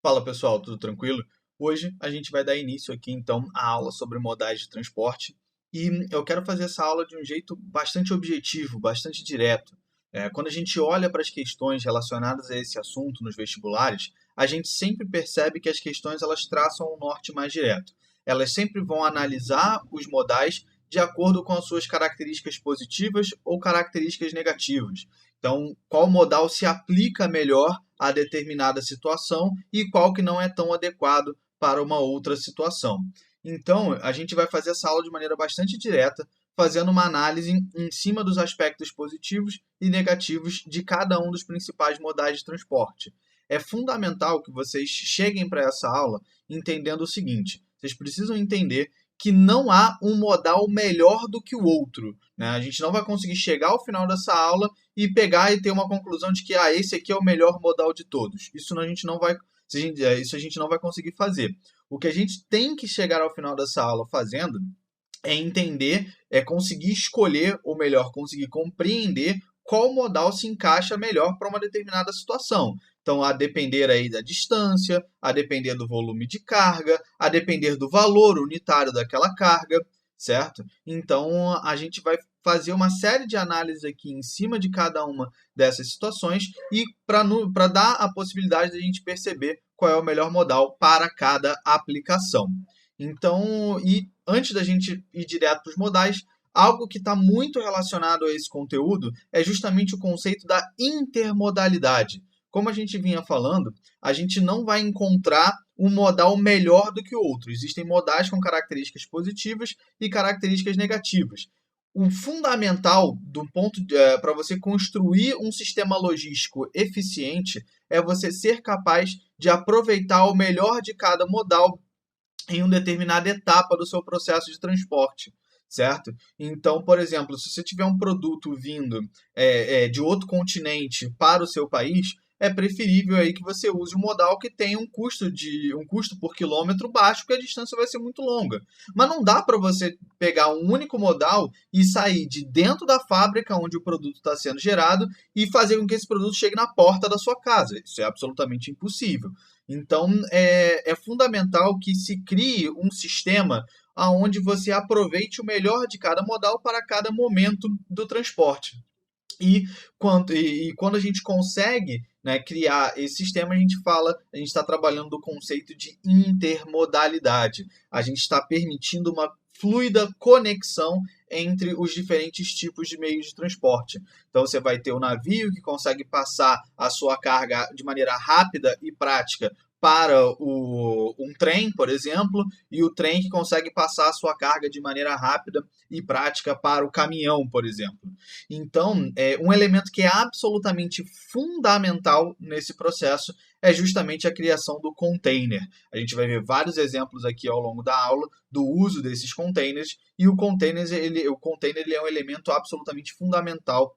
Fala pessoal, tudo tranquilo? Hoje a gente vai dar início aqui então à aula sobre modais de transporte e eu quero fazer essa aula de um jeito bastante objetivo, bastante direto. Quando a gente olha para as questões relacionadas a esse assunto nos vestibulares, a gente sempre percebe que as questões elas traçam um norte mais direto. Elas sempre vão analisar os modais de acordo com as suas características positivas ou características negativas. Então, qual modal se aplica melhor a determinada situação e qual que não é tão adequado para uma outra situação. Então, a gente vai fazer essa aula de maneira bastante direta, fazendo uma análise em cima dos aspectos positivos e negativos de cada um dos principais modais de transporte. É fundamental que vocês cheguem para essa aula entendendo o seguinte: vocês precisam entender que não há um modal melhor do que o outro, né? A gente não vai conseguir chegar ao final dessa aula e pegar e ter uma conclusão de que esse aqui é o melhor modal de todos. Isso a gente não vai, isso a gente não vai conseguir fazer. O que a gente tem que chegar ao final dessa aula fazendo é entender, é conseguir escolher, ou melhor, conseguir compreender qual modal se encaixa melhor para uma determinada situação. Então, a depender aí da distância, a depender do volume de carga, a depender do valor unitário daquela carga, certo? Então, a gente vai fazer uma série de análises aqui em cima de cada uma dessas situações e para dar a possibilidade de a gente perceber qual é o melhor modal para cada aplicação. Então, e antes da gente ir direto para os modais, algo que está muito relacionado a esse conteúdo é justamente o conceito da intermodalidade. Como a gente vinha falando, a gente não vai encontrar um modal melhor do que o outro. Existem modais com características positivas e características negativas. O fundamental do ponto para você construir um sistema logístico eficiente é você ser capaz de aproveitar o melhor de cada modal em uma determinada etapa do seu processo de transporte, certo? Então, por exemplo, se você tiver um produto vindo de outro continente para o seu país, é preferível aí que você use um modal que tenha um custo por quilômetro baixo, porque a distância vai ser muito longa. Mas não dá para você pegar um único modal e sair de dentro da fábrica onde o produto está sendo gerado e fazer com que esse produto chegue na porta da sua casa. Isso é absolutamente impossível. Então, é fundamental que se crie um sistema onde você aproveite o melhor de cada modal para cada momento do transporte. Quando a gente consegue, né, criar esse sistema, a gente está trabalhando do conceito de intermodalidade. A gente está permitindo uma fluida conexão entre os diferentes tipos de meios de transporte. Então, você vai ter o navio que consegue passar a sua carga de maneira rápida e prática para um trem, por exemplo, e o trem que consegue passar a sua carga de maneira rápida e prática para o caminhão, por exemplo. Então, um elemento que é absolutamente fundamental nesse processo é justamente a criação do container. A gente vai ver vários exemplos aqui ao longo da aula do uso desses containers, e o container ele é um elemento absolutamente fundamental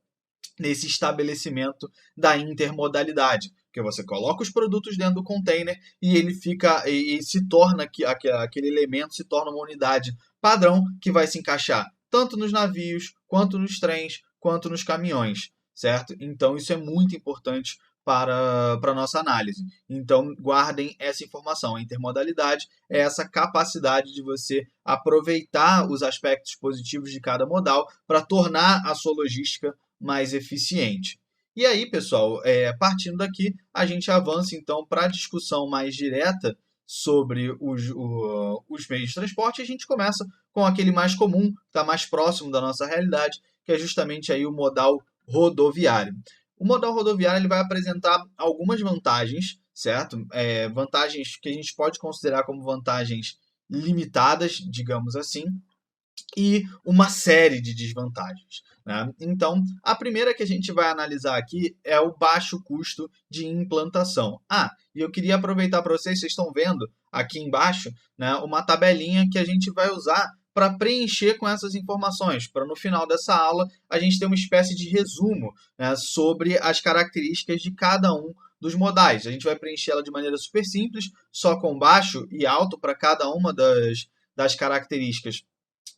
nesse estabelecimento da intermodalidade, porque você coloca os produtos dentro do container e ele fica e se torna aquele elemento se torna uma unidade padrão que vai se encaixar tanto nos navios, quanto nos trens, quanto nos caminhões, certo? Então isso é muito importante para a nossa análise. Então, guardem essa informação. A intermodalidade é essa capacidade de você aproveitar os aspectos positivos de cada modal para tornar a sua logística mais eficiente. E aí, pessoal, partindo daqui, a gente avança então para a discussão mais direta sobre os meios de transporte. A gente começa com aquele mais comum, que está mais próximo da nossa realidade, que é justamente aí o modal rodoviário. O modal rodoviário ele vai apresentar algumas vantagens, certo? Vantagens que a gente pode considerar como vantagens limitadas, digamos assim, e uma série de desvantagens, né? Então, a primeira que a gente vai analisar aqui é o baixo custo de implantação. E eu queria aproveitar para vocês estão vendo aqui embaixo, né, uma tabelinha que a gente vai usar para preencher com essas informações, para no final dessa aula a gente ter uma espécie de resumo, né, sobre as características de cada um dos modais. A gente vai preencher ela de maneira super simples, só com baixo e alto para cada uma das características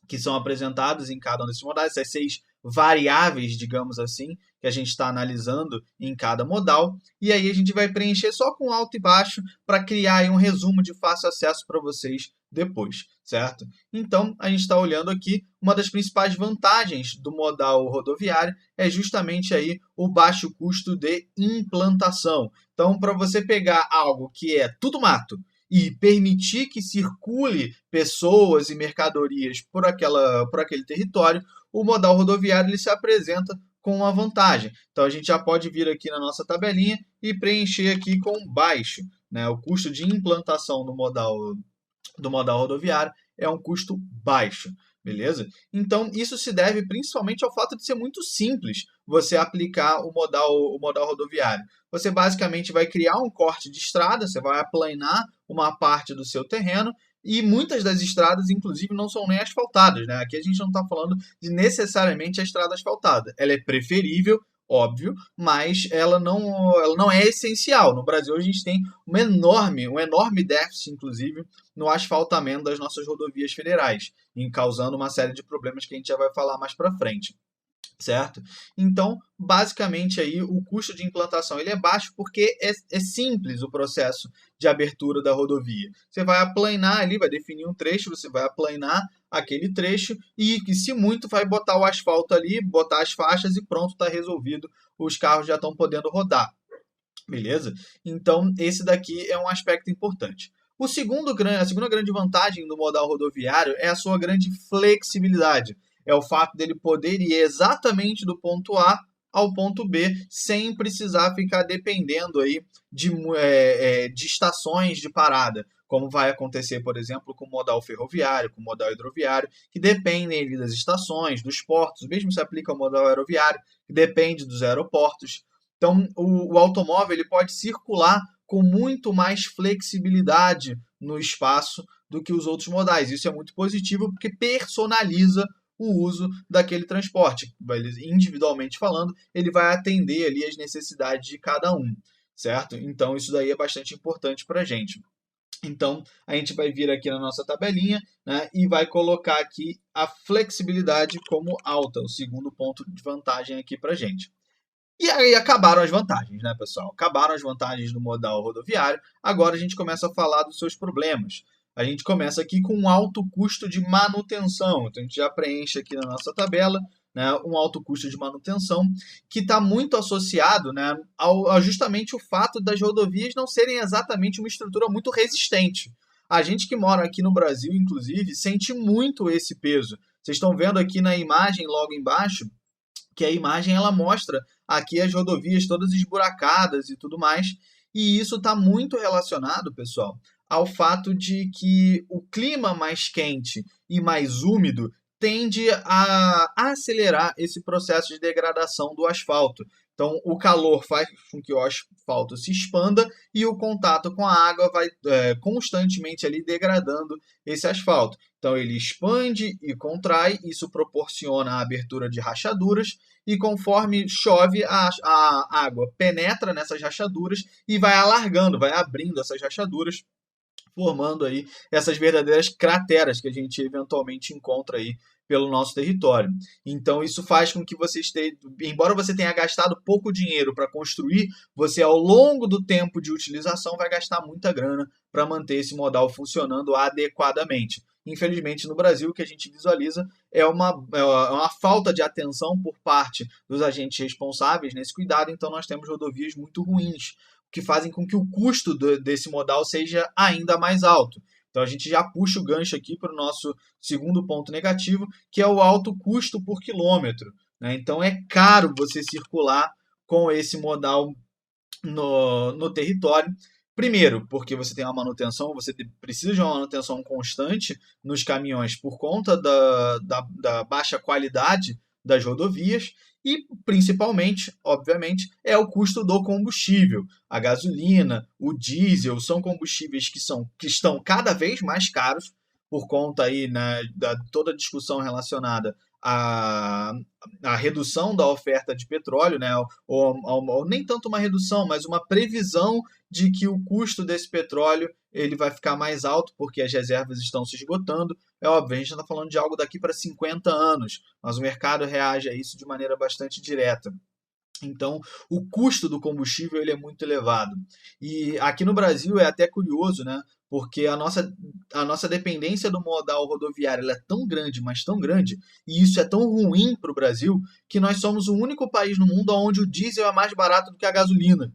que são apresentados em cada um desses modais, essas 6 variáveis, digamos assim, que a gente está analisando em cada modal, e aí a gente vai preencher só com alto e baixo para criar aí um resumo de fácil acesso para vocês depois, certo? Então, a gente está olhando aqui, uma das principais vantagens do modal rodoviário é justamente aí o baixo custo de implantação. Então, para você pegar algo que é tudo mato e permitir que circule pessoas e mercadorias por aquele território, o modal rodoviário ele se apresenta com uma vantagem. Então, a gente já pode vir aqui na nossa tabelinha e preencher aqui com baixo, né? O custo de implantação do modal rodoviário é um custo baixo, beleza? Então, isso se deve principalmente ao fato de ser muito simples você aplicar o modal rodoviário. Você basicamente vai criar um corte de estrada, você vai aplanar uma parte do seu terreno, e muitas das estradas, inclusive, não são nem asfaltadas, né? Aqui a gente não está falando de necessariamente a estrada asfaltada. Ela é preferível, óbvio, mas ela não é essencial. No Brasil, a gente tem um enorme déficit, inclusive, no asfaltamento das nossas rodovias federais, causando uma série de problemas que a gente já vai falar mais para frente. Certo? Então, basicamente, aí, o custo de implantação ele é baixo porque é simples o processo de abertura da rodovia. Você vai aplanar ali, vai definir um trecho, você vai aplanar aquele trecho e, se muito, vai botar o asfalto ali, botar as faixas e pronto, está resolvido. Os carros já estão podendo rodar. Beleza? Então, esse daqui é um aspecto importante. A segunda grande vantagem do modal rodoviário é a sua grande flexibilidade. É o fato dele poder ir exatamente do ponto A ao ponto B, sem precisar ficar dependendo aí de estações de parada, como vai acontecer, por exemplo, com o modal ferroviário, com o modal hidroviário, que dependem ali das estações, dos portos, o mesmo se aplica ao modal aeroviário, que depende dos aeroportos. Então, o automóvel ele pode circular com muito mais flexibilidade no espaço do que os outros modais. Isso é muito positivo porque personaliza o uso daquele transporte. Individualmente falando, ele vai atender ali as necessidades de cada um, certo? Então, isso daí é bastante importante para a gente. Então, a gente vai vir aqui na nossa tabelinha, né, e vai colocar aqui a flexibilidade como alta, o segundo ponto de vantagem aqui para a gente. E aí acabaram as vantagens, né, pessoal? Acabaram as vantagens do modal rodoviário. Agora a gente começa a falar dos seus problemas. A gente começa aqui com um alto custo de manutenção. Então a gente já preenche aqui na nossa tabela, né, um alto custo de manutenção que está muito associado, né, ao justamente o fato das rodovias não serem exatamente uma estrutura muito resistente. A gente que mora aqui no Brasil, inclusive, sente muito esse peso. Vocês estão vendo aqui na imagem logo embaixo que a imagem ela mostra aqui as rodovias todas esburacadas e tudo mais. E isso está muito relacionado, pessoal, ao fato de que o clima mais quente e mais úmido tende a acelerar esse processo de degradação do asfalto. Então, o calor faz com que o asfalto se expanda e o contato com a água vai constantemente ali degradando esse asfalto. Então, ele expande e contrai, isso proporciona a abertura de rachaduras e conforme chove, a água penetra nessas rachaduras e vai alargando, vai abrindo essas rachaduras, formando aí essas verdadeiras crateras que a gente eventualmente encontra aí pelo nosso território. Então, isso faz com que você embora você tenha gastado pouco dinheiro para construir, você ao longo do tempo de utilização vai gastar muita grana para manter esse modal funcionando adequadamente. Infelizmente, no Brasil, o que a gente visualiza é uma falta de atenção por parte dos agentes responsáveis nesse cuidado, então nós temos rodovias muito ruins, que fazem com que o custo desse modal seja ainda mais alto. Então a gente já puxa o gancho aqui para o nosso segundo ponto negativo, que é o alto custo por quilômetro, né? Então é caro você circular com esse modal no território. Primeiro, porque você tem uma manutenção, você precisa de uma manutenção constante nos caminhões por conta da baixa qualidade das rodovias e, principalmente, obviamente, é o custo do combustível. A gasolina, o diesel são combustíveis que estão cada vez mais caros por conta aí, né, da toda a discussão relacionada à redução da oferta de petróleo, né, ou nem tanto uma redução, mas uma previsão de que o custo desse petróleo ele vai ficar mais alto porque as reservas estão se esgotando. É óbvio, a gente está falando de algo daqui para 50 anos, mas o mercado reage a isso de maneira bastante direta. Então, o custo do combustível ele é muito elevado. E aqui no Brasil é até curioso, né? Porque a nossa dependência do modal rodoviário ela é tão grande, mas tão grande, e isso é tão ruim para o Brasil, que nós somos o único país no mundo onde o diesel é mais barato do que a gasolina.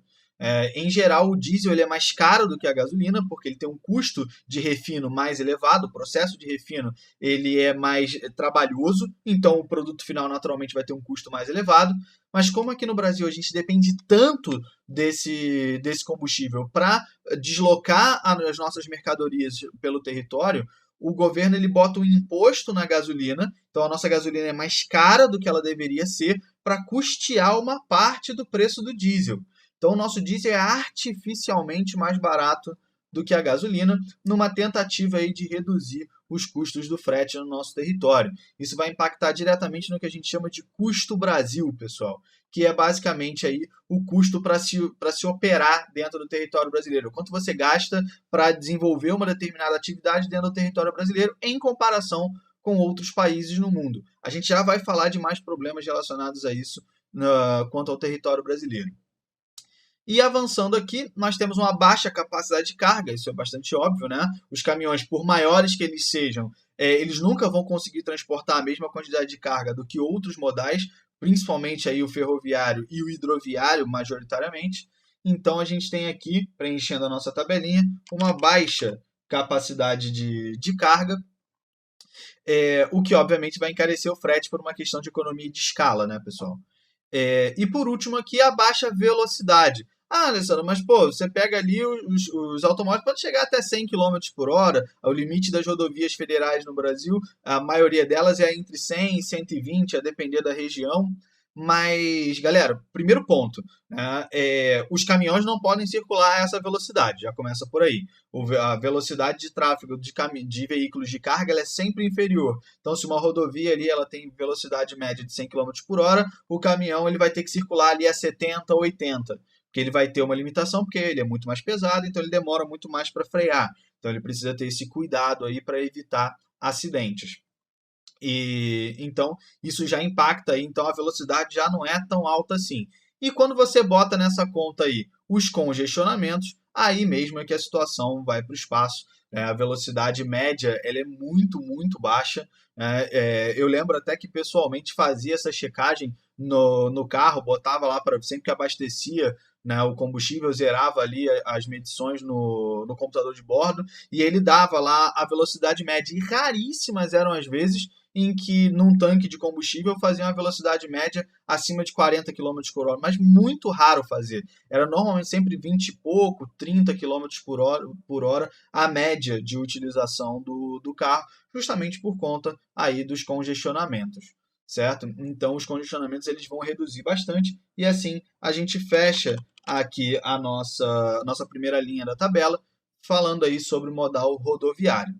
Em geral, o diesel ele é mais caro do que a gasolina, porque ele tem um custo de refino mais elevado, o processo de refino ele é mais trabalhoso, então o produto final naturalmente vai ter um custo mais elevado. Mas como aqui no Brasil a gente depende tanto desse combustível para deslocar as nossas mercadorias pelo território, o governo ele bota um imposto na gasolina, então a nossa gasolina é mais cara do que ela deveria ser para custear uma parte do preço do diesel. Então o nosso diesel é artificialmente mais barato do que a gasolina, numa tentativa aí de reduzir os custos do frete no nosso território. Isso vai impactar diretamente no que a gente chama de custo Brasil, pessoal, que é basicamente aí o custo para se operar dentro do território brasileiro. Quanto você gasta para desenvolver uma determinada atividade dentro do território brasileiro em comparação com outros países no mundo. A gente já vai falar de mais problemas relacionados a isso quanto ao território brasileiro. E avançando aqui, nós temos uma baixa capacidade de carga, isso é bastante óbvio, né? Os caminhões, por maiores que eles sejam, eles nunca vão conseguir transportar a mesma quantidade de carga do que outros modais, principalmente aí o ferroviário e o hidroviário, majoritariamente. Então a gente tem aqui, preenchendo a nossa tabelinha, uma baixa capacidade de carga, o que obviamente vai encarecer o frete por uma questão de economia de escala, né, pessoal? E por último aqui, a baixa velocidade. Ah, Alessandro, mas pô, você pega ali os automóveis podem chegar até 100 km por hora, o limite das rodovias federais no Brasil, a maioria delas é entre 100 e 120, a depender da região. Mas, galera, primeiro ponto, né, os caminhões não podem circular a essa velocidade, já começa por aí. A velocidade de tráfego de veículos de carga ela é sempre inferior. Então, se uma rodovia ali ela tem velocidade média de 100 km por hora, o caminhão ele vai ter que circular ali a 70, 80, porque ele vai ter uma limitação, porque ele é muito mais pesado, então ele demora muito mais para frear. Então, ele precisa ter esse cuidado aí para evitar acidentes. E então isso já impacta aí, então a velocidade já não é tão alta assim. E quando você bota nessa conta aí os congestionamentos, aí mesmo é que a situação vai para o espaço. A velocidade média ela é muito, muito baixa. Eu lembro até que pessoalmente fazia essa checagem no carro, botava lá para sempre que abastecia, né, o combustível, zerava ali as medições no computador de bordo e ele dava lá a velocidade média. E raríssimas eram as vezes em que num tanque de combustível fazia uma velocidade média acima de 40 km por hora, mas muito raro fazer. Era normalmente sempre 20 e pouco, 30 km por hora a média de utilização do carro, justamente por conta aí dos congestionamentos, certo? Então os congestionamentos eles vão reduzir bastante e assim a gente fecha aqui a nossa primeira linha da tabela, falando aí sobre o modal rodoviário.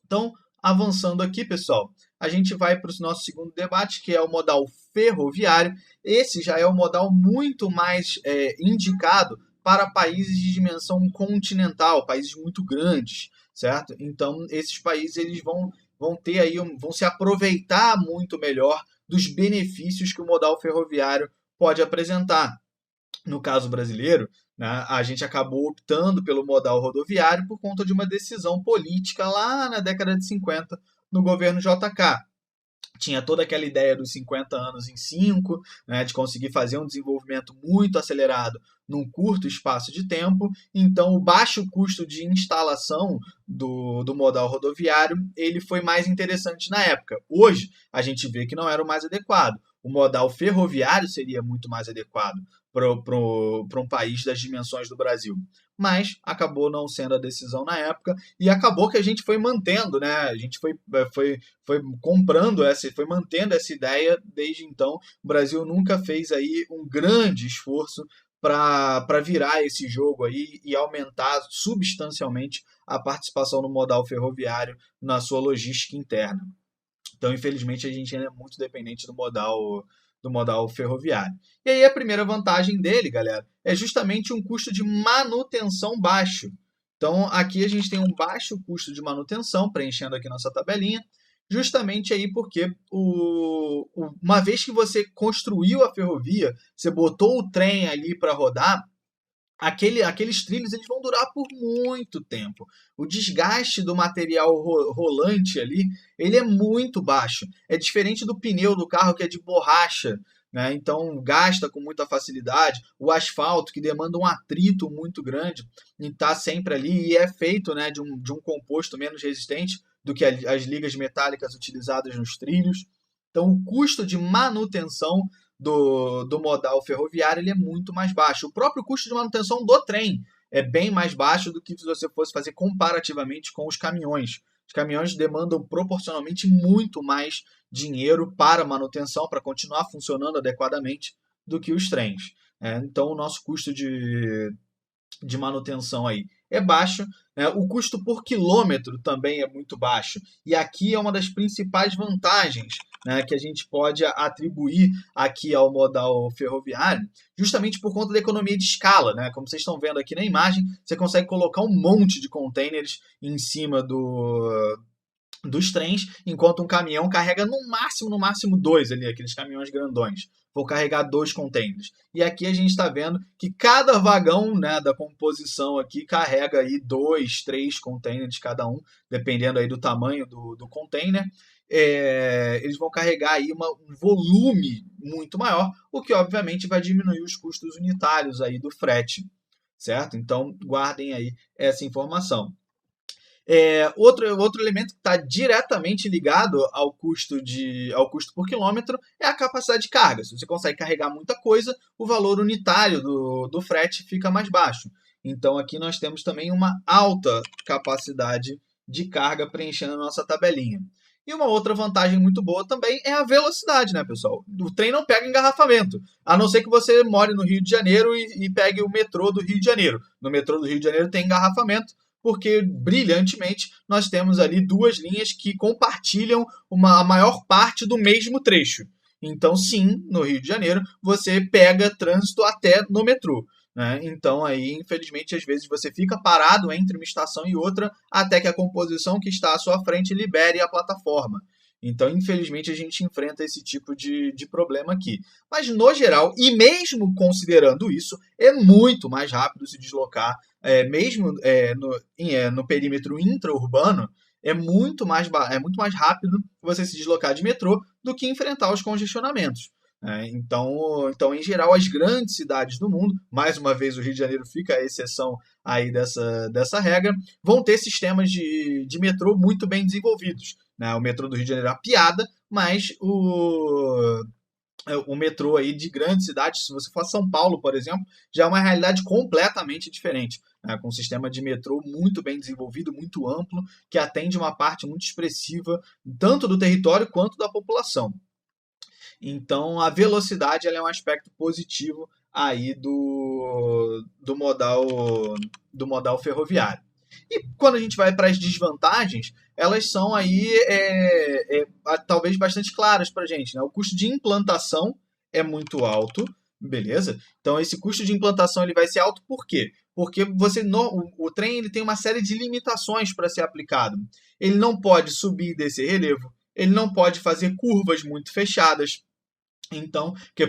Então, avançando aqui, pessoal, a gente vai para o nosso segundo debate, que é o modal ferroviário. Esse já é o modal muito mais indicado para países de dimensão continental, países muito grandes, certo? Então, esses países eles vão ter aí, vão se aproveitar muito melhor dos benefícios que o modal ferroviário pode apresentar. No caso brasileiro, né, a gente acabou optando pelo modal rodoviário por conta de uma decisão política lá na década de 50 no governo JK. Tinha toda aquela ideia dos 50 anos em 5, né, de conseguir fazer um desenvolvimento muito acelerado num curto espaço de tempo. Então, o baixo custo de instalação do modal rodoviário ele foi mais interessante na época. Hoje, a gente vê que não era o mais adequado. O modal ferroviário seria muito mais adequado para um país das dimensões do Brasil. Mas acabou não sendo a decisão na época e acabou que a gente foi mantendo, né? A gente foi comprando foi mantendo essa ideia desde então. O Brasil nunca fez aí um grande esforço para virar esse jogo aí e aumentar substancialmente a participação no modal ferroviário na sua logística interna. Então, infelizmente, a gente ainda é muito dependente do modal ferroviário. E aí a primeira vantagem dele, galera, é justamente um custo de manutenção baixo. Então, aqui a gente tem um baixo custo de manutenção, preenchendo aqui nossa tabelinha. justamente aí porque uma vez que você construiu a ferrovia, você botou o trem ali para rodar, aqueles trilhos eles vão durar por muito tempo. O desgaste do material rolante ali, ele é muito baixo. É diferente do pneu do carro que é de borracha, né? Então gasta com muita facilidade. O asfalto que demanda um atrito muito grande e está sempre ali e é feito, né, de um composto menos resistente do que as ligas metálicas utilizadas nos trilhos. Então o custo de manutenção do modal ferroviário ele é muito mais baixo. O próprio custo de manutenção do trem é bem mais baixo do que se você fosse fazer comparativamente com os caminhões. Os caminhões demandam proporcionalmente muito mais dinheiro para manutenção, para continuar funcionando adequadamente, do que os trens. Então, o nosso custo de manutenção aí é baixo, né? O custo por quilômetro também é muito baixo. E aqui é uma das principais vantagens, né, que a gente pode atribuir aqui ao modal ferroviário, justamente por conta da economia de escala. Né? Como vocês estão vendo aqui na imagem, você consegue colocar um monte de containers em cima dos trens, enquanto um caminhão carrega no máximo dois ali, aqueles caminhões grandões. Vou carregar 2 containers. E aqui a gente está vendo que cada vagão, né, da composição aqui carrega aí 2, 3 containers cada um, dependendo aí do tamanho do container. Eles vão carregar aí um volume muito maior, o que obviamente vai diminuir os custos unitários aí do frete, certo? Então guardem aí essa informação. Outro elemento que está diretamente ligado ao custo por quilômetro é a capacidade de carga. Se você consegue carregar muita coisa, o valor unitário do frete fica mais baixo. Então aqui nós temos também uma alta capacidade de carga preenchendo a nossa tabelinha. E uma outra vantagem muito boa também é a velocidade, né, pessoal? O trem não pega engarrafamento, a não ser que você more no Rio de Janeiro e pegue o metrô do Rio de Janeiro. No metrô do Rio de Janeiro tem engarrafamento, porque brilhantemente nós temos ali 2 linhas que compartilham a maior parte do mesmo trecho. Então, sim, no Rio de Janeiro, você pega trânsito até no metrô. Né? Então, aí, infelizmente, às vezes você fica parado entre uma estação e outra até que a composição que está à sua frente libere a plataforma. Então, infelizmente, a gente enfrenta esse tipo de problema aqui. Mas, no geral, e mesmo considerando isso, é muito mais rápido se deslocar, mesmo no perímetro intraurbano, é muito mais rápido você se deslocar de metrô do que enfrentar os congestionamentos. Então, em geral, as grandes cidades do mundo, mais uma vez o Rio de Janeiro fica a exceção aí dessa regra, vão ter sistemas de metrô muito bem desenvolvidos. Né? O metrô do Rio de Janeiro é uma piada, mas o metrô aí de grandes cidades, se você for a São Paulo, por exemplo, já é uma realidade completamente diferente, né? Com um sistema de metrô muito bem desenvolvido, muito amplo, que atende uma parte muito expressiva, tanto do território quanto da população. Então, a velocidade ela é um aspecto positivo aí do modal ferroviário. E quando a gente vai para as desvantagens, elas são aí talvez bastante claras para a gente. Né? O custo de implantação é muito alto, beleza? Então, esse custo de implantação ele vai ser alto por quê? Porque o trem ele tem uma série de limitações para ser aplicado. Ele não pode subir e descer relevo, ele não pode fazer curvas muito fechadas, então, que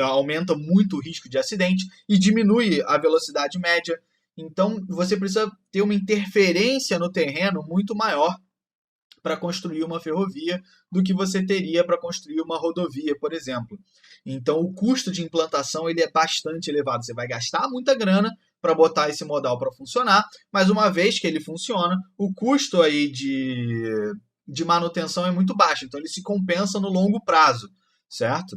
aumenta muito o risco de acidente e diminui a velocidade média. Então, você precisa ter uma interferência no terreno muito maior para construir uma ferrovia do que você teria para construir uma rodovia, por exemplo. Então, o custo de implantação ele é bastante elevado. Você vai gastar muita grana para botar esse modal para funcionar, mas uma vez que ele funciona, o custo aí de manutenção é muito baixo. Então, ele se compensa no longo prazo, certo?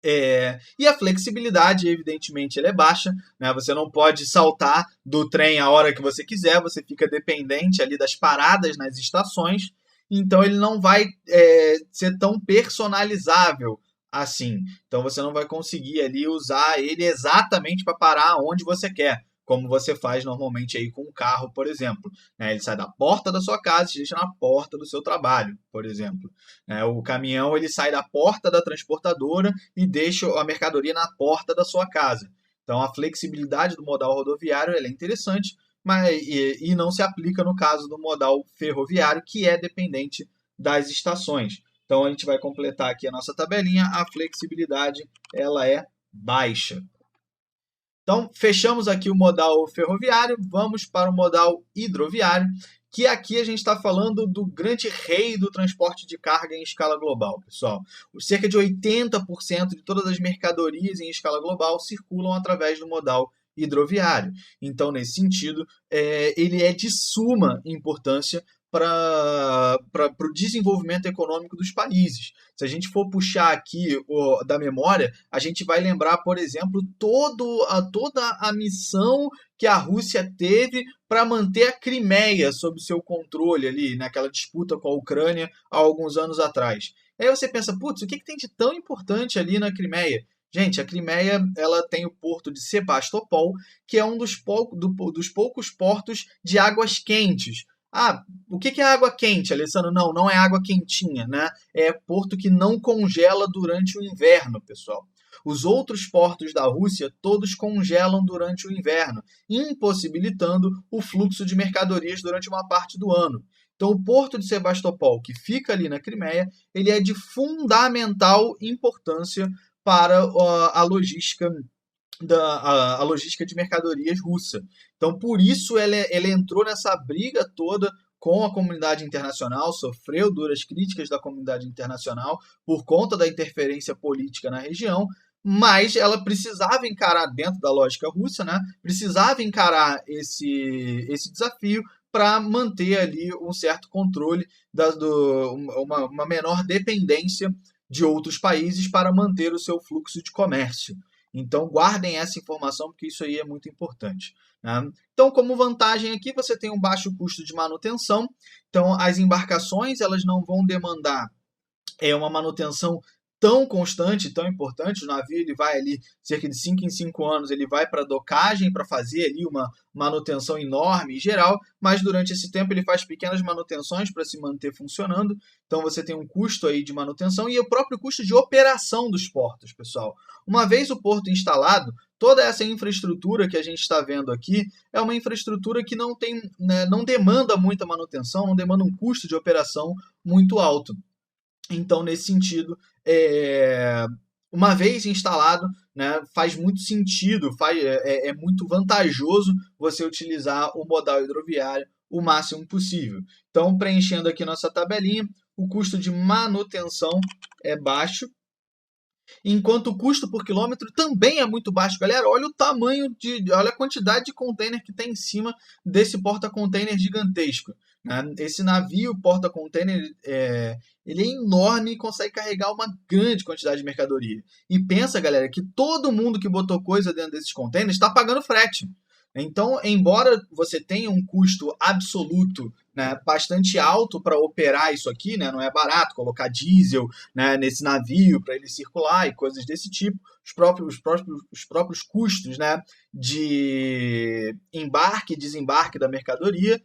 E a flexibilidade, evidentemente, ela é baixa, né? Você não pode saltar do trem a hora que você quiser, você fica dependente ali das paradas nas estações, então ele não vai ser tão personalizável assim. Então você não vai conseguir ali usar ele exatamente para parar onde você quer, como você faz normalmente aí com um carro, por exemplo. Ele sai da porta da sua casa e te deixa na porta do seu trabalho, por exemplo. O caminhão ele sai da porta da transportadora e deixa a mercadoria na porta da sua casa. Então a flexibilidade do modal rodoviário é interessante, mas não se aplica no caso do modal ferroviário, que é dependente das estações. Então, a gente vai completar aqui a nossa tabelinha, a flexibilidade ela é baixa. Então, fechamos aqui o modal ferroviário, vamos para o modal hidroviário, que aqui a gente está falando do grande rei do transporte de carga em escala global, pessoal. Cerca de 80% de todas as mercadorias em escala global circulam através do modal hidroviário. Então, nesse sentido, ele é de suma importância para o desenvolvimento econômico dos países. Se a gente for puxar aqui da memória, a gente vai lembrar, por exemplo, toda a missão que a Rússia teve para manter a Crimeia sob seu controle ali, naquela disputa com a Ucrânia há alguns anos atrás. Aí você pensa, putz, o que tem de tão importante ali na Crimeia? Gente, a Crimeia ela tem o porto de Sebastopol, que é um dos poucos portos de águas quentes. Ah, o que é água quente, Alessandro? Não é água quentinha, né? É porto que não congela durante o inverno, pessoal. Os outros portos da Rússia todos congelam durante o inverno, impossibilitando o fluxo de mercadorias durante uma parte do ano. Então, o porto de Sebastopol, que fica ali na Crimeia, ele é de fundamental importância para a logística a logística de mercadorias russa. Então, por isso, ela entrou nessa briga toda com a comunidade internacional, sofreu duras críticas da comunidade internacional por conta da interferência política na região, mas ela precisava encarar, dentro da lógica russa, né, precisava encarar esse desafio para manter ali um certo controle, uma menor dependência de outros países para manter o seu fluxo de comércio. Então, guardem essa informação, porque isso aí é muito importante, né? Então, como vantagem aqui, você tem um baixo custo de manutenção. Então, as embarcações elas não vão demandar uma manutenção tão constante, tão importante. O navio ele vai ali, cerca de 5 em 5 anos, ele vai para a docagem para fazer ali uma manutenção enorme em geral, mas durante esse tempo ele faz pequenas manutenções para se manter funcionando. Então você tem um custo aí de manutenção e o próprio custo de operação dos portos, pessoal. Uma vez o porto instalado, toda essa infraestrutura que a gente está vendo aqui é uma infraestrutura que não tem, né, não demanda muita manutenção, não demanda um custo de operação muito alto. Então, nesse sentido, uma vez instalado, né, faz muito sentido, é muito vantajoso você utilizar o modal hidroviário o máximo possível. Então, preenchendo aqui nossa tabelinha, o custo de manutenção é baixo, enquanto o custo por quilômetro também é muito baixo. Galera, olha o tamanho, olha a quantidade de container que tem em cima desse porta-container gigantesco. Né? Esse navio porta-container ele é enorme e consegue carregar uma grande quantidade de mercadoria. E pensa, galera, que todo mundo que botou coisa dentro desses containers está pagando frete. Então, embora você tenha um custo absoluto, né, bastante alto para operar isso aqui, né, não é barato colocar diesel, né, nesse navio para ele circular e coisas desse tipo, os próprios custos, né, de embarque e desembarque da mercadoria,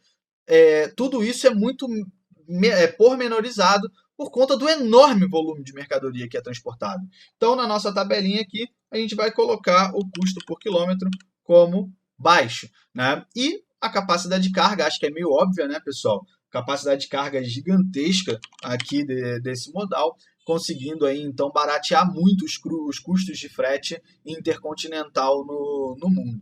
tudo isso é muito pormenorizado por conta do enorme volume de mercadoria que é transportado. Então, na nossa tabelinha aqui, a gente vai colocar o custo por quilômetro como baixo, né? E a capacidade de carga, acho que é meio óbvia, né, pessoal? Capacidade de carga gigantesca aqui desse modal, conseguindo aí, então, baratear muito os custos de frete intercontinental no mundo.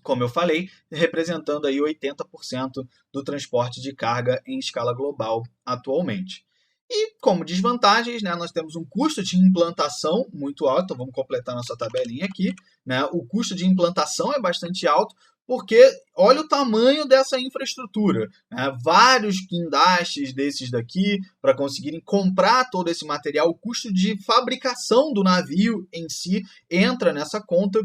Como eu falei, representando aí 80% do transporte de carga em escala global atualmente. E como desvantagens, né, nós temos um custo de implantação muito alto, então vamos completar nossa tabelinha aqui. Né? O custo de implantação é bastante alto, porque olha o tamanho dessa infraestrutura. Né? Vários guindastes desses daqui, para conseguirem comprar todo esse material, o custo de fabricação do navio em si entra nessa conta.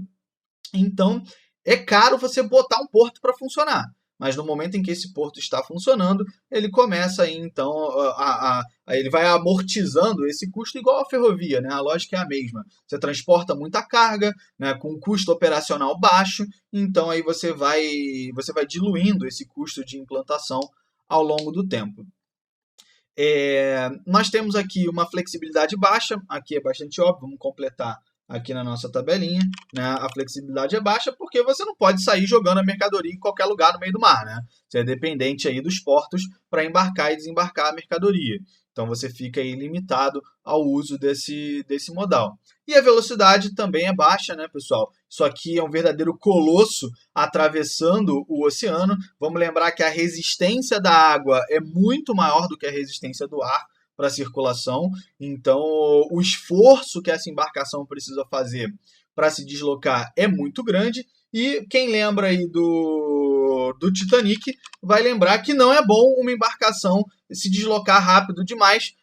Então, é caro você botar um porto para funcionar. Mas no momento em que esse porto está funcionando, ele começa aí, então, ele vai amortizando esse custo igual a ferrovia, né? A lógica é a mesma. Você transporta muita carga, né, com um custo operacional baixo, então aí você vai diluindo esse custo de implantação ao longo do tempo. Nós temos aqui uma flexibilidade baixa, aqui é bastante óbvio, vamos completar aqui na nossa tabelinha, né, a flexibilidade é baixa porque você não pode sair jogando a mercadoria em qualquer lugar no meio do mar, né? Você é dependente aí dos portos para embarcar e desembarcar a mercadoria. Então você fica aí limitado ao uso desse modal. E a velocidade também é baixa, né, pessoal? Isso aqui é um verdadeiro colosso atravessando o oceano. Vamos lembrar que a resistência da água é muito maior do que a resistência do ar para a circulação. Então, o esforço que essa embarcação precisa fazer para se deslocar é muito grande. E quem lembra aí do Titanic vai lembrar que não é bom uma embarcação se deslocar rápido demais,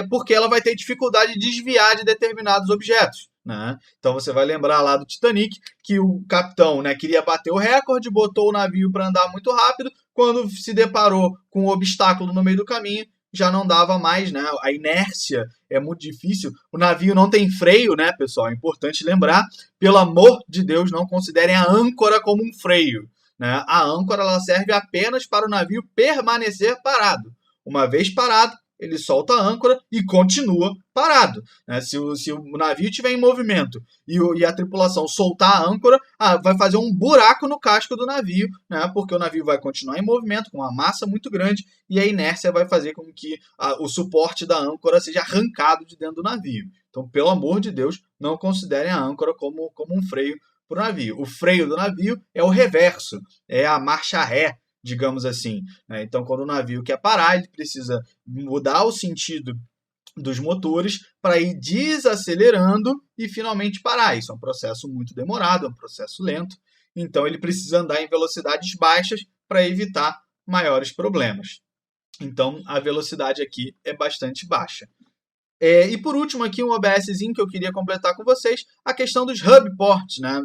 porque ela vai ter dificuldade de desviar de determinados objetos, né? Então você vai lembrar lá do Titanic que o capitão, né, queria bater o recorde, botou o navio para andar muito rápido, quando se deparou com um obstáculo no meio do caminho, já não dava mais, né? A inércia é muito difícil. O navio não tem freio, né, pessoal? É importante lembrar. Pelo amor de Deus, não considerem a âncora como um freio, né? A âncora ela serve apenas para o navio permanecer parado. Uma vez parado, ele solta a âncora e continua parado, né? Se o navio estiver em movimento e a tripulação soltar a âncora, vai fazer um buraco no casco do navio, né? Porque o navio vai continuar em movimento com uma massa muito grande e a inércia vai fazer com que o suporte da âncora seja arrancado de dentro do navio. Então, pelo amor de Deus, não considerem a âncora como um freio para o navio. O freio do navio é o reverso, é a marcha ré, digamos assim, né? Então, quando o navio quer parar, ele precisa mudar o sentido dos motores para ir desacelerando e finalmente parar. Isso é um processo muito demorado, é um processo lento. Então, ele precisa andar em velocidades baixas para evitar maiores problemas. Então, a velocidade aqui é bastante baixa. E por último aqui um OBSzinho que eu queria completar com vocês, a questão dos hub ports, né?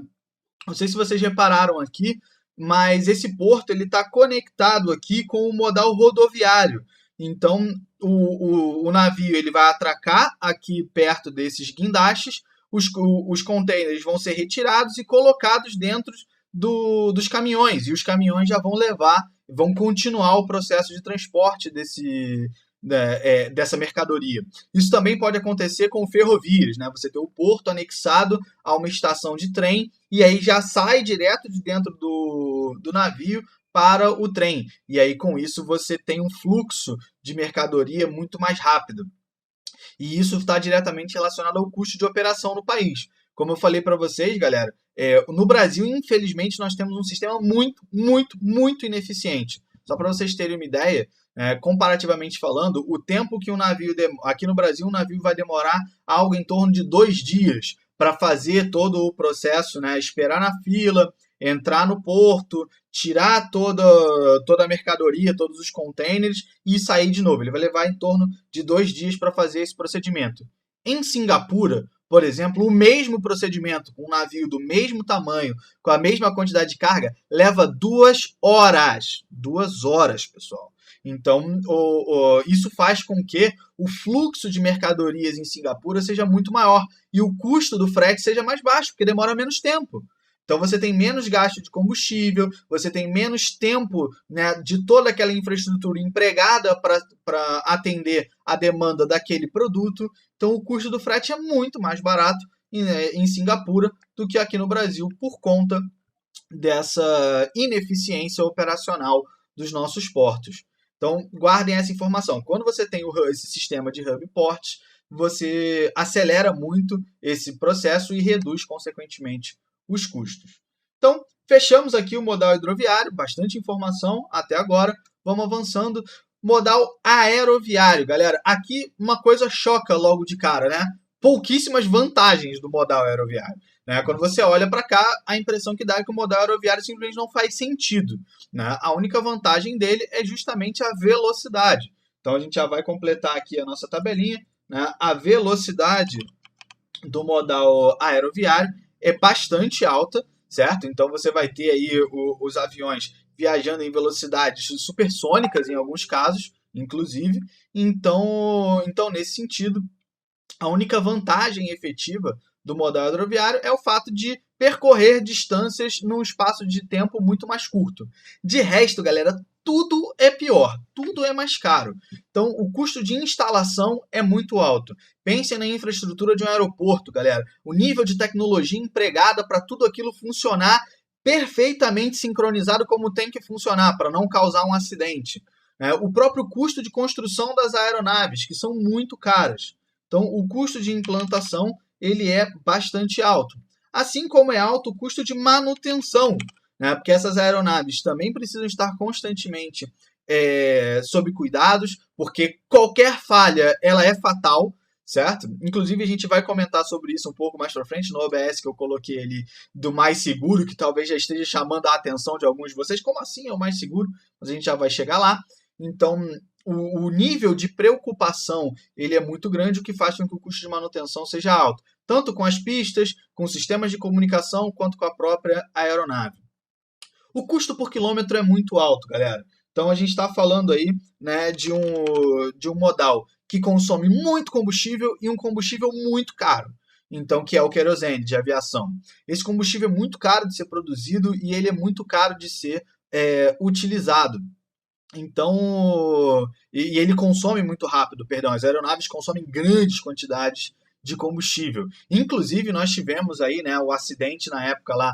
Não sei se vocês repararam aqui, mas esse porto ele está conectado aqui com o modal rodoviário. Então, o navio ele vai atracar aqui perto desses guindastes, os containers vão ser retirados e colocados dentro dos caminhões, e os caminhões já vão continuar o processo de transporte dessa mercadoria. Isso também pode acontecer com ferrovias, né? Você tem o porto anexado a uma estação de trem e aí já sai direto de dentro do navio para o trem. E aí, com isso, você tem um fluxo de mercadoria muito mais rápido. E isso está diretamente relacionado ao custo de operação no país. Como eu falei para vocês, galera, no Brasil, infelizmente, nós temos um sistema muito, muito, muito ineficiente. Só para vocês terem uma ideia, comparativamente falando, o tempo que um navio... Aqui no Brasil, um navio vai demorar algo em torno de 2 dias para fazer todo o processo, né? Esperar na fila, entrar no porto, tirar toda a mercadoria, todos os containers e sair de novo. Ele vai levar em torno de 2 dias para fazer esse procedimento. Em Singapura, por exemplo, o mesmo procedimento, com um navio do mesmo tamanho, com a mesma quantidade de carga, leva 2 horas. 2 horas, pessoal. Então, isso faz com que o fluxo de mercadorias em Singapura seja muito maior e o custo do frete seja mais baixo, porque demora menos tempo. Então, você tem menos gasto de combustível, você tem menos tempo, né, de toda aquela infraestrutura empregada para atender a demanda daquele produto. Então, o custo do frete é muito mais barato em Singapura do que aqui no Brasil, por conta dessa ineficiência operacional dos nossos portos. Então, guardem essa informação. Quando você tem esse sistema de hub ports, você acelera muito esse processo e reduz, consequentemente, os custos. Então, fechamos aqui o modal hidroviário, bastante informação até agora. Vamos avançando. Modal aeroviário, galera. Aqui uma coisa choca logo de cara, né? Pouquíssimas vantagens do modal aeroviário, né? Quando você olha para cá, a impressão que dá é que o modal aeroviário simplesmente não faz sentido, né? A única vantagem dele é justamente a velocidade. Então, a gente já vai completar aqui a nossa tabelinha, né? A velocidade do modal aeroviário é bastante alta, certo? Então, você vai ter aí os aviões viajando em velocidades supersônicas, em alguns casos, inclusive. Então, nesse sentido, a única vantagem efetiva do modal aeroviário é o fato de percorrer distâncias num espaço de tempo muito mais curto. De resto, galera, tudo é pior, tudo é mais caro. Então, o custo de instalação é muito alto. Pensem na infraestrutura de um aeroporto, galera. O nível de tecnologia empregada para tudo aquilo funcionar perfeitamente sincronizado como tem que funcionar, para não causar um acidente. O próprio custo de construção das aeronaves, que são muito caras. Então, o custo de implantação ele é bastante alto. Assim como é alto o custo de manutenção, né? Porque essas aeronaves também precisam estar constantemente sob cuidados, porque qualquer falha ela é fatal, certo? Inclusive a gente vai comentar sobre isso um pouco mais para frente no OBS que eu coloquei ali do mais seguro, que talvez já esteja chamando a atenção de alguns de vocês. Como assim é o mais seguro? Mas a gente já vai chegar lá. Então, o nível de preocupação ele é muito grande, o que faz com que o custo de manutenção seja alto, tanto com as pistas, com sistemas de comunicação, quanto com a própria aeronave. O custo por quilômetro é muito alto, galera. Então, a gente está falando aí, né, de um modal que consome muito combustível e um combustível muito caro. Então, que é o querosene de aviação. Esse combustível é muito caro de ser produzido e ele é muito caro de ser utilizado. Então, e ele consome muito rápido, perdão, as aeronaves consomem grandes quantidades de combustível. Inclusive, nós tivemos aí, né, o acidente na época lá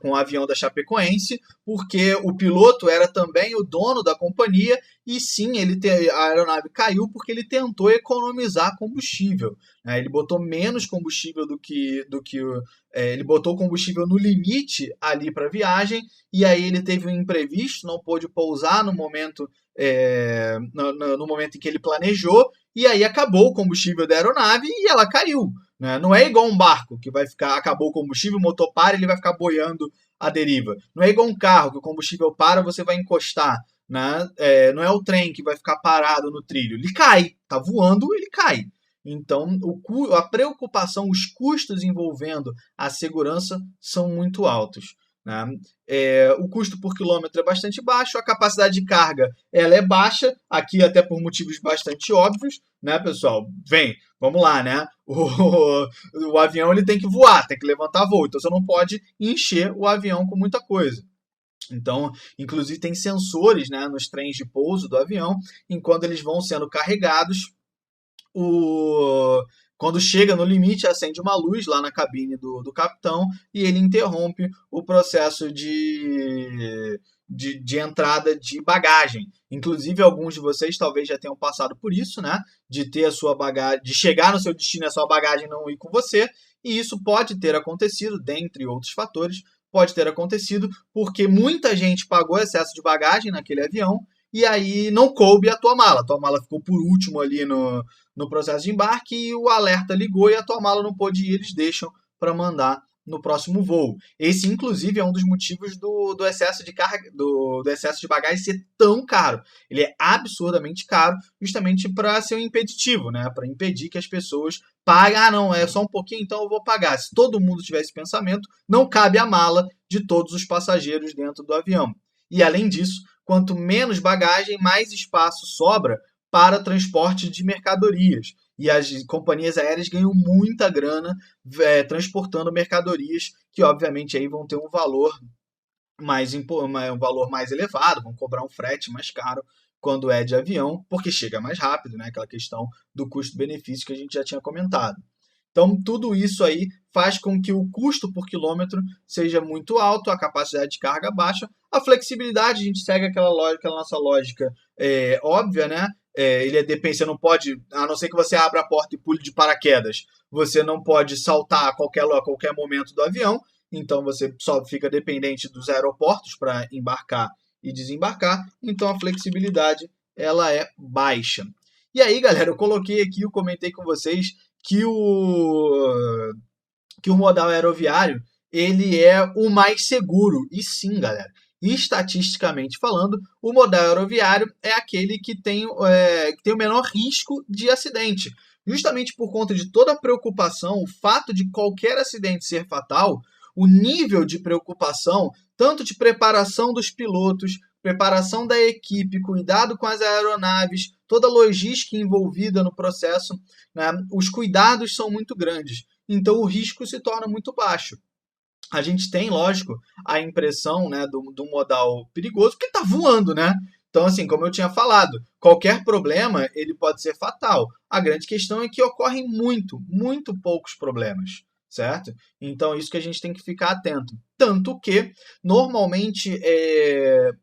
com o avião da Chapecoense, porque o piloto era também o dono da companhia e sim, a aeronave caiu porque ele tentou economizar combustível. Né? Ele botou menos combustível ele botou o combustível no limite ali para a viagem e aí ele teve um imprevisto, não pôde pousar no momento em que ele planejou, e aí acabou o combustível da aeronave e ela caiu. Né? Não é igual um barco, que acabou o combustível, o motor para e ele vai ficar boiando à deriva. Não é igual um carro, que o combustível para, você vai encostar. Né? Não é o trem que vai ficar parado no trilho. Ele cai, está voando, ele cai. Então, a preocupação, os custos envolvendo a segurança são muito altos. Né? O custo por quilômetro é bastante baixo, a capacidade de carga ela é baixa, aqui até por motivos bastante óbvios, né, pessoal? Vamos lá, né? O avião ele tem que voar, tem que levantar voo, então você não pode encher o avião com muita coisa. Então, inclusive tem sensores, né, nos trens de pouso do avião, enquanto eles vão sendo carregados, quando chega no limite, acende uma luz lá na cabine do capitão e ele interrompe o processo de entrada de bagagem. Inclusive, alguns de vocês talvez já tenham passado por isso, né? De ter a sua bagagem, de chegar no seu destino e a sua bagagem não ir com você. E isso pode ter acontecido, dentre outros fatores, pode ter acontecido porque muita gente pagou excesso de bagagem naquele avião e aí não coube a tua mala. A tua mala ficou por último ali no processo de embarque e o alerta ligou e a tua mala não pôde ir, eles deixam para mandar no próximo voo. Esse, inclusive, é um dos motivos do excesso de carga, do excesso de bagagem ser tão caro. Ele é absurdamente caro, justamente para ser um impeditivo, né? Para impedir que as pessoas paguem. Ah, não, é só um pouquinho, então eu vou pagar. Se todo mundo tivesse esse pensamento, não cabe a mala de todos os passageiros dentro do avião. E, além disso, quanto menos bagagem, mais espaço sobra para transporte de mercadorias. E as companhias aéreas ganham muita grana transportando mercadorias que, obviamente, aí vão ter um valor mais elevado, vão cobrar um frete mais caro quando é de avião, porque chega mais rápido, né? Aquela questão do custo-benefício que a gente já tinha comentado. Então, tudo isso aí faz com que o custo por quilômetro seja muito alto, a capacidade de carga baixa, a flexibilidade, a gente segue aquela nossa lógica óbvia, né? Você não pode, a não ser que você abra a porta e pule de paraquedas, você não pode saltar a qualquer momento do avião, então você só fica dependente dos aeroportos para embarcar e desembarcar, então a flexibilidade ela é baixa. E aí, galera, eu comentei com vocês que o modal aeroviário ele é o mais seguro. E sim, galera, estatisticamente falando, o modal aeroviário é aquele que tem o menor risco de acidente. Justamente por conta de toda a preocupação, o fato de qualquer acidente ser fatal, o nível de preocupação, tanto de preparação dos pilotos, preparação da equipe, cuidado com as aeronaves, toda a logística envolvida no processo, né, os cuidados são muito grandes. Então, o risco se torna muito baixo. A gente tem, lógico, a impressão, né, do modal perigoso, porque está voando, né? Então, assim, como eu tinha falado, qualquer problema ele pode ser fatal. A grande questão é que ocorrem muito poucos problemas, certo? Então, isso que a gente tem que ficar atento. Tanto que, normalmente,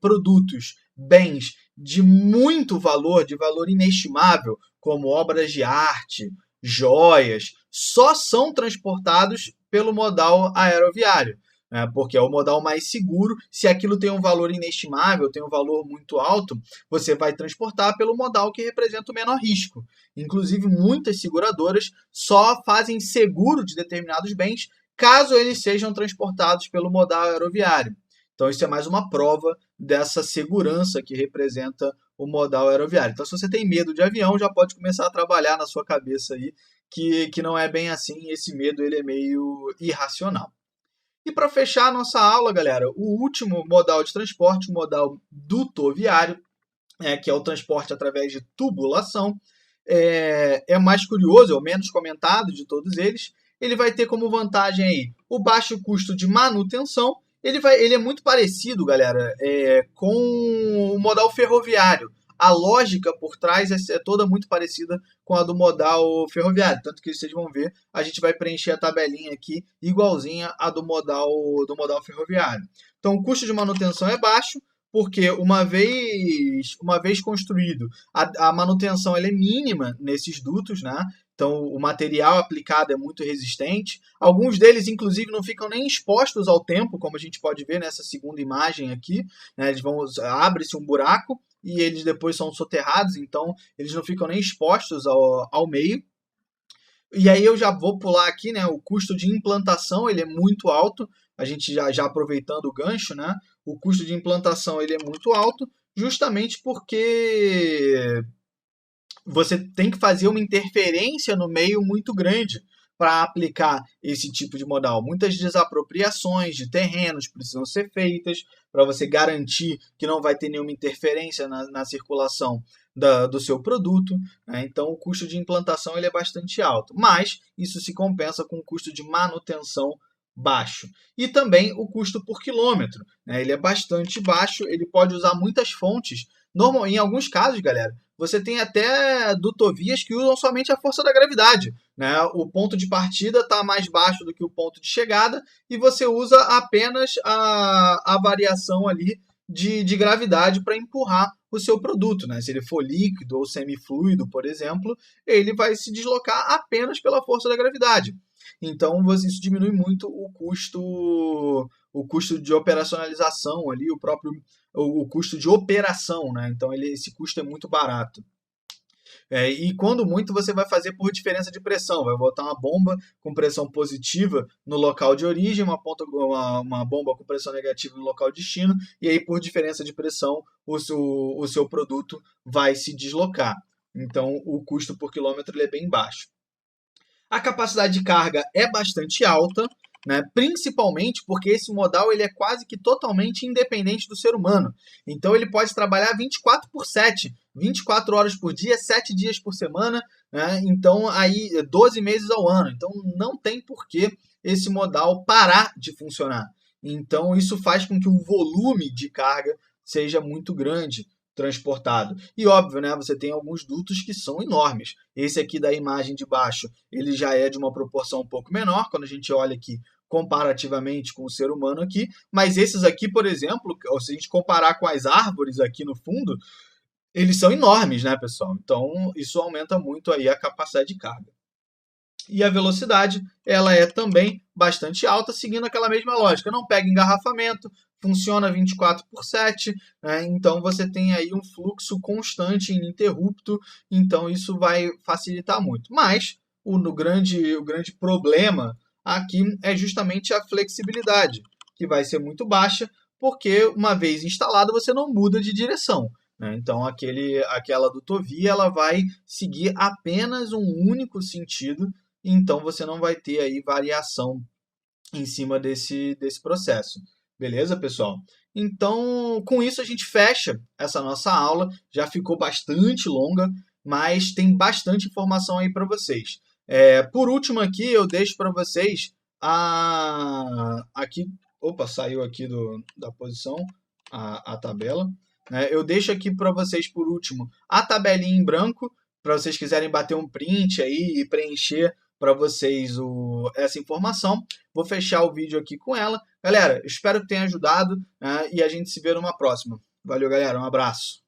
produtos, bens de muito valor, de valor inestimável, como obras de arte, joias, só são transportados pelo modal aeroviário, né? Porque é o modal mais seguro. Se aquilo tem um valor inestimável, tem um valor muito alto, você vai transportar pelo modal que representa o menor risco. Inclusive, muitas seguradoras só fazem seguro de determinados bens caso eles sejam transportados pelo modal aeroviário. Então, isso é mais uma prova dessa segurança que representa o modal aeroviário. Então, se você tem medo de avião, já pode começar a trabalhar na sua cabeça aí que não é bem assim, esse medo ele é meio irracional. E para fechar a nossa aula, galera, o último modal de transporte, o modal dutoviário, que é o transporte através de tubulação, é mais curioso, é o menos comentado de todos eles. Ele vai ter como vantagem aí o baixo custo de manutenção. Ele é muito parecido, galera, com o modal ferroviário. A lógica por trás é toda muito parecida com a do modal ferroviário. Tanto que vocês vão ver, a gente vai preencher a tabelinha aqui igualzinha à do modal ferroviário. Então, o custo de manutenção é baixo, porque uma vez construído, a manutenção ela é mínima nesses dutos, né? Então, o material aplicado é muito resistente. Alguns deles, inclusive, não ficam nem expostos ao tempo, como a gente pode ver nessa segunda imagem aqui, né? Abre-se um buraco e eles depois são soterrados, então eles não ficam nem expostos ao meio. E aí eu já vou pular aqui, né? O custo de implantação ele é muito alto. A gente já aproveitando o gancho, né? O custo de implantação ele é muito alto, justamente porque você tem que fazer uma interferência no meio muito grande para aplicar esse tipo de modal. Muitas desapropriações de terrenos precisam ser feitas para você garantir que não vai ter nenhuma interferência na circulação do seu produto, né? Então, o custo de implantação ele é bastante alto, mas isso se compensa com o custo de manutenção baixo. E também o custo por quilômetro, né? Ele é bastante baixo, ele pode usar muitas fontes. Em alguns casos, galera, você tem até dutovias que usam somente a força da gravidade, né? O ponto de partida está mais baixo do que o ponto de chegada e você usa apenas a variação ali de gravidade para empurrar o seu produto, né? Se ele for líquido ou semifluido, por exemplo, ele vai se deslocar apenas pela força da gravidade. Então, isso diminui muito o custo de operacionalização ali, o custo de operação, né? Então, esse custo é muito barato. E quando muito você vai fazer por diferença de pressão, vai botar uma bomba com pressão positiva no local de origem, uma bomba com pressão negativa no local de destino, e aí por diferença de pressão o seu produto vai se deslocar. Então o custo por quilômetro ele é bem baixo. A capacidade de carga é bastante alta, né? Principalmente porque esse modal ele é quase que totalmente independente do ser humano. Então ele pode trabalhar 24/7, 24 horas por dia, 7 dias por semana, né? Então aí 12 meses ao ano. Então não tem por que esse modal parar de funcionar. Então isso faz com que o volume de carga seja muito grande transportado. E óbvio, né, você tem alguns dutos que são enormes. Esse aqui da imagem de baixo, ele já é de uma proporção um pouco menor, quando a gente olha aqui comparativamente com o ser humano aqui, mas esses aqui, por exemplo, se a gente comparar com as árvores aqui no fundo, eles são enormes, né, pessoal? Então, isso aumenta muito aí a capacidade de carga. E a velocidade, ela é também bastante alta, seguindo aquela mesma lógica. Não pega engarrafamento, funciona 24/7, né? Então você tem aí um fluxo constante, ininterrupto, então isso vai facilitar muito. Mas o grande problema aqui é justamente a flexibilidade, que vai ser muito baixa, porque uma vez instalado você não muda de direção, né? Então aquela dutovia ela vai seguir apenas um único sentido, então você não vai ter aí variação em cima desse processo. Beleza, pessoal? Então, com isso a gente fecha essa nossa aula. Já ficou bastante longa, mas tem bastante informação aí para vocês. Por último aqui, eu deixo para vocês aqui... Opa, saiu aqui da posição a tabela. né? Eu deixo aqui para vocês, por último, a tabelinha em branco, para vocês quiserem bater um print aí e preencher para vocês essa informação. Vou fechar o vídeo aqui com ela. Galera, espero que tenha ajudado, né? E a gente se vê numa próxima. Valeu, galera. Um abraço.